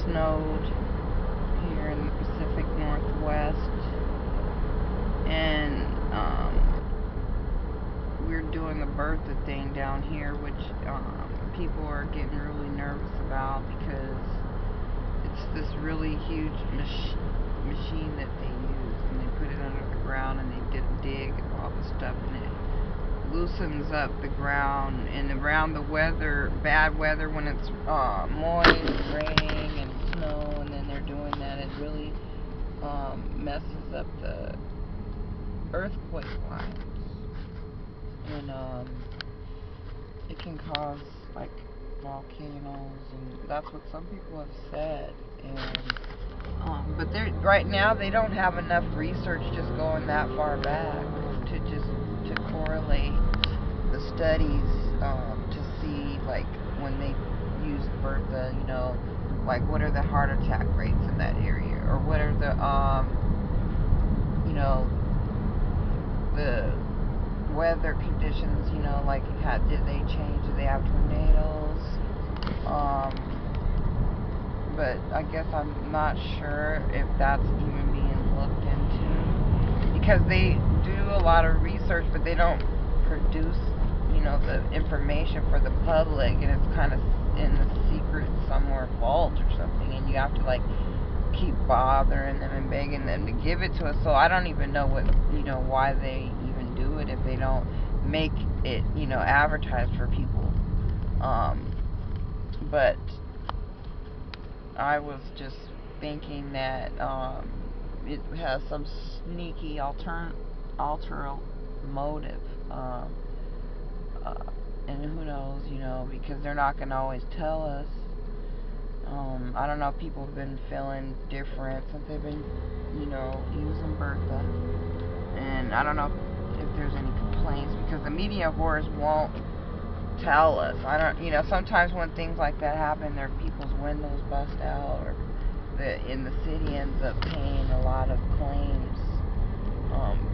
snowed here in the Pacific Northwest, and we're doing the Bertha thing down here, which people are getting really nervous about because it's this really huge machine that they use, and they put it under the ground and they dig all the stuff, and it loosens up the ground, and around the weather, bad weather, when it's moist, raining and snow, and then they're doing that, it really messes up the earthquake lines, and it can cause like volcanoes, and that's what some people have said. And but right now they don't have enough research just going that far back to correlate the studies to see, like, when they use Bertha, like what are the heart attack rates in that area, or what are the the weather conditions, like did they change, do they have tornadoes, but I guess I'm not sure if that's even being looked into, because they do a lot of research, but they don't produce, the information for the public, and it's kind of in the secret somewhere vault or something, and you have to like keep bothering them and begging them to give it to us. So I don't even know what, why they even do it if they don't make it, advertised for people. But I was just thinking that it has some sneaky ulterior motive, and who knows, because they're not going to always tell us. I don't know if people have been feeling different since they've been, using Bertha, and I don't know if there's any complaints, because the media whores won't tell us. I don't, sometimes when things like that happen, their people's windows bust out, or the city ends up paying a lot of claims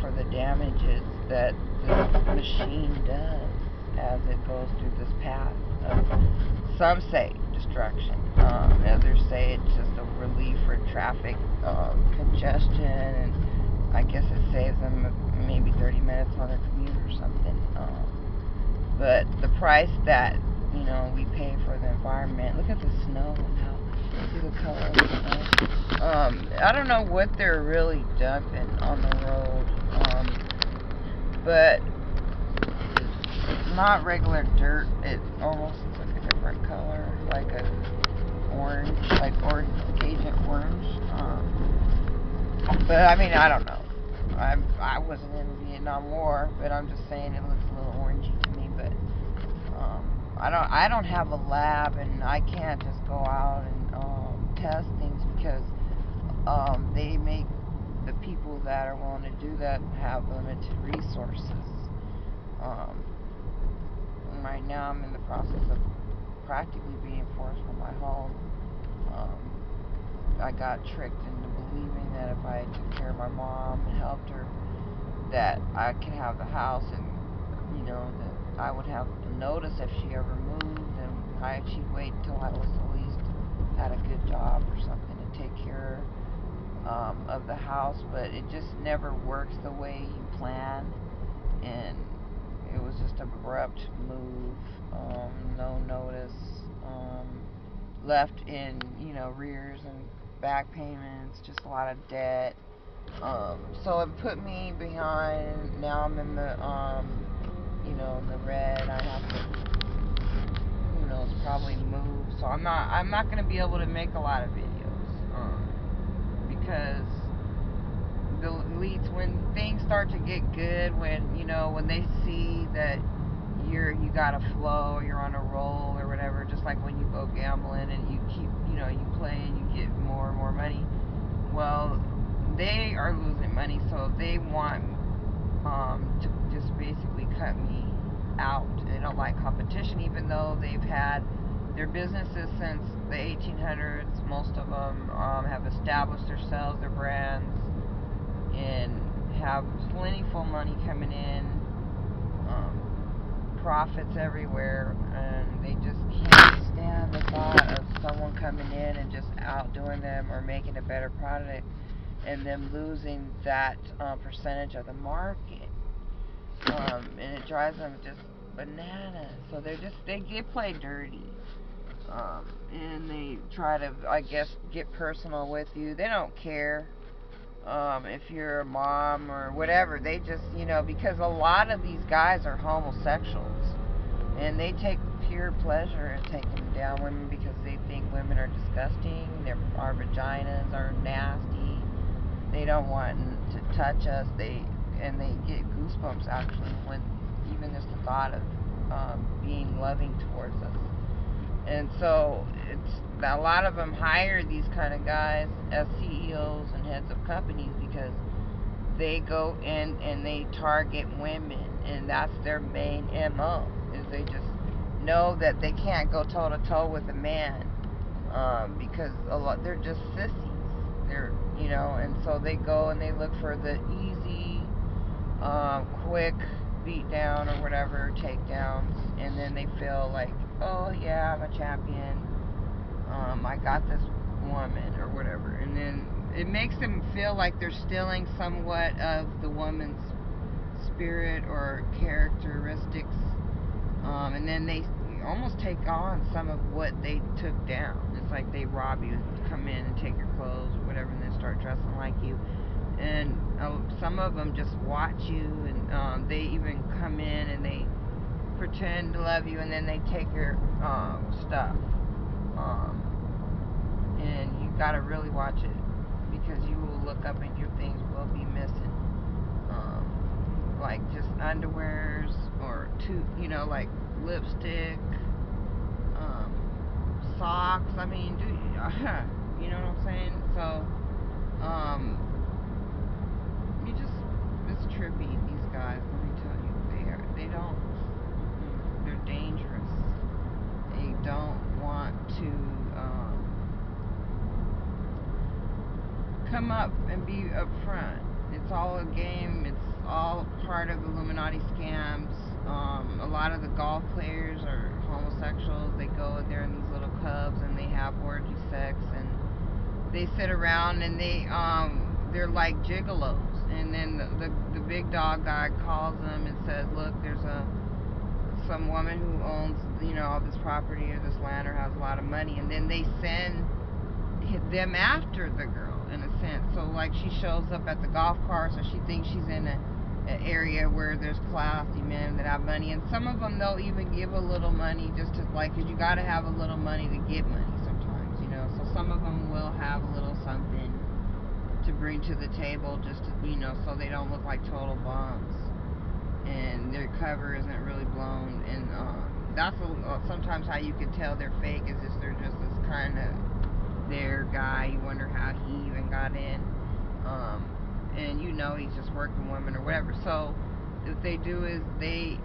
for the damages that this machine does as it goes through this path of, some say, destruction. Others say it's just a relief for traffic congestion, and I guess it saves them maybe 30 minutes on their commute or something. But the price that, we pay for the environment, look at the snow and how, see the color of the snow. I don't know what they're really dumping on the road, but it's not regular dirt. It almost looks like a different color, like a orange, like Agent Orange. But I mean, I don't know. I wasn't in the Vietnam War, but I'm just saying it looks a little orangey to me. But I don't have a lab, and I can't just go out and test things, because they make the people that are willing to do that have limited resources. Right now I'm in the process of practically being forced from my home. I got tricked into believing that if I took care of my mom and helped her, that I could have the house, and that I would have the notice if she ever moved, and she'd wait until I was at least had a good job or something to take care of the house. But it just never works the way you plan, and it was just an abrupt move, no notice, left in, rears and back payments, just a lot of debt. So it put me behind. Now I'm in the, in the red. I have to, who knows, probably move. So I'm not going to be able to make a lot of videos, because the elites, when things start to get good, when when they see that you got a flow, or you're on a roll or whatever, just like when you go gambling and you keep, you play and you get more and more money. Well, they are losing money, so they want to just basically cut me out. They don't like competition, even though they've had their businesses since the 1800s. Most of them have established themselves, their brands, and have plentiful money coming in, profits everywhere, and they just can't stand the thought of someone coming coming in and just outdoing them or making a better product, and them losing that percentage of the market. And it drives them just bananas. So they get played dirty. And they try to, I guess, get personal with you. They don't care if you're a mom or whatever. They just, because a lot of these guys are homosexuals, and they take pure pleasure in taking down women because they think women are disgusting. Our vaginas are nasty. They don't want to touch us. They get goosebumps actually when even just the thought of being loving towards us. And so a lot of them hire these kind of guys as CEOs and heads of companies because they go in and they target women, and that's their main MO. Is they just know that they can't go toe to toe with a man because they're just sissies. They're and so they go and they look for the easy, quick beat down or whatever, takedowns, and then they feel like, oh yeah, I'm a champion. I got this woman or whatever, and then it makes them feel like they're stealing somewhat of the woman's spirit or characteristics, and then they almost take on some of what they took down. It's like they rob you, come in and take your clothes or whatever, and then start dressing like you. And some of them just watch you, and they even come in and they pretend to love you, and then they take your stuff. And you gotta really watch it, because you will look up and your things will be missing. Like just underwears or like lipstick, socks. I mean, dude, you know what I'm saying? So, it's trippy, these guys, let me tell you. They're dangerous. They don't want to come up and be upfront. It's all a game. It's all part of Illuminati scams. A lot of the golf players are homosexuals. They go there in these little clubs and they have orgy sex, and they sit around and they're like gigolos. And then the big dog guy calls them and says, look, there's some woman who owns all this property or this land or has a lot of money, and then they send them after the girl in a sense. So like she shows up at the golf course, or she thinks she's in an area where there's classy men that have money, and some of them they'll even give a little money just to, like, because you got to have a little money to get money sometimes, so some of them will have a little something to bring to the table just to, so they don't look like total bums and their cover isn't really blown. And that's sometimes how you can tell they're fake, is just they're just this kind of their guy. You wonder how he even got in, and he's just working women or whatever. So what they do is they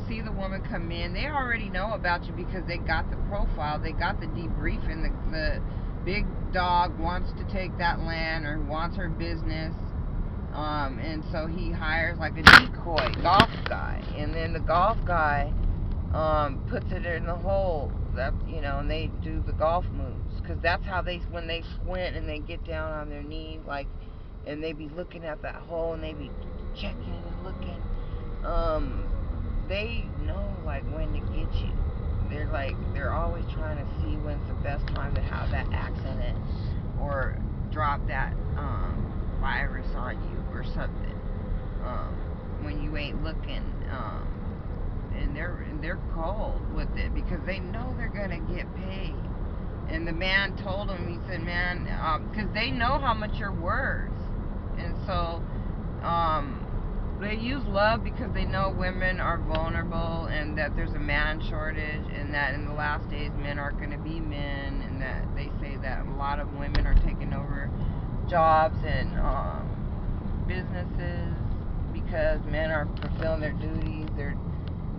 see the woman come in. They already know about you because they got the profile, they got the debriefing. The big dog wants to take that land or wants her business, and so he hires like a decoy golf guy, and then the golf guy puts it in the hole, that and they do the golf moves, because that's how when they squint and they get down on their knees, like, and they be looking at that hole and they be checking and looking, they know like when to get you. They're always trying to see when's the best time to have that accident or drop that virus on you or something, when you ain't looking, and they're cold with it because they know they're gonna get paid. And the man told him, he said, man, because they know how much you're worth, and so they use love because they know women are vulnerable and that there's a man shortage, and that in the last days men aren't going to be men, and that they say that a lot of women are taking over jobs and businesses because men are fulfilling their duties.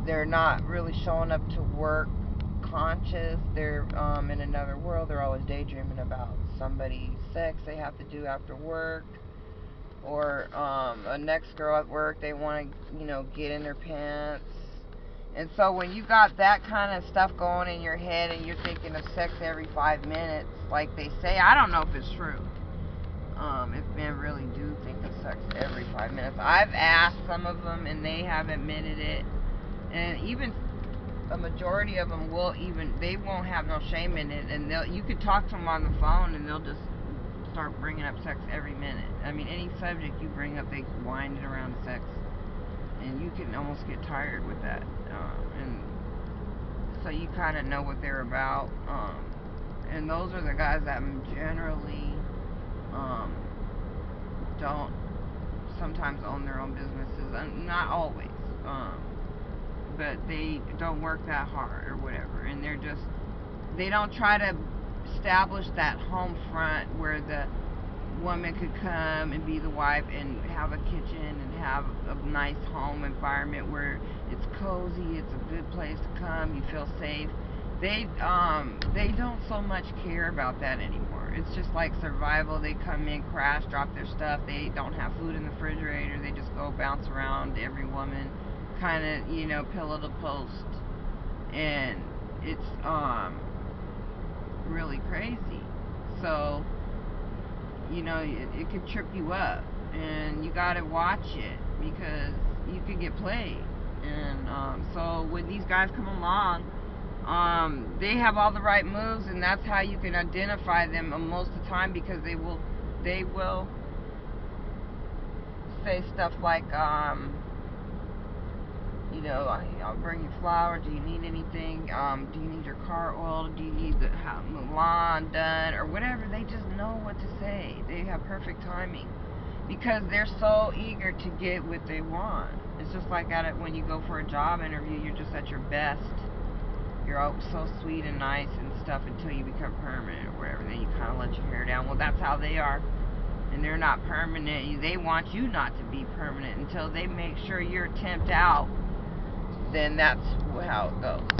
They're not really showing up to work conscious. They're in another world. They're always daydreaming about somebody's sex they have to do after work, or a next girl at work they want to get in their pants And so when you got that kind of stuff going in your head and you're thinking of sex every 5 minutes, like they say, I don't know if it's true. If men really do think of sex every 5 minutes. I've asked some of them and they have admitted it. And even a majority of them they won't have no shame in it. And you could talk to them on the phone and they'll just start bringing up sex every minute. I mean, any subject you bring up, they wind it around sex. And you can almost get tired with that. And so you kind of know what they're about. And those are the guys that generally don't sometimes own their own businesses. Not always. But they don't work that hard or whatever. And they don't try to establish that home front where the woman could come and be the wife and have a kitchen and have a nice home environment where it's cozy, it's a good place to come, you feel safe. They don't so much care about that anymore. It's just like survival. They come in, crash, drop their stuff. They don't have food in the refrigerator. They just go bounce around every woman, kind of, pillow to post. And it's really crazy. So it could trip you up, and you gotta watch it because you could get played. And so when these guys come along, they have all the right moves, and that's how you can identify them most of the time, because they will say stuff like, I'll bring you flowers. Do you need anything? Do you need your car oiled? Do you need the lawn done? Or whatever. They just know what to say. They have perfect timing because they're so eager to get what they want. It's just like when you go for a job interview, you're just at your best. You're all so sweet and nice and stuff until you become permanent or whatever. Then you kind of let your hair down. Well, that's how they are. And they're not permanent. They want you not to be permanent until they make sure you're temped out. Then that's how it goes.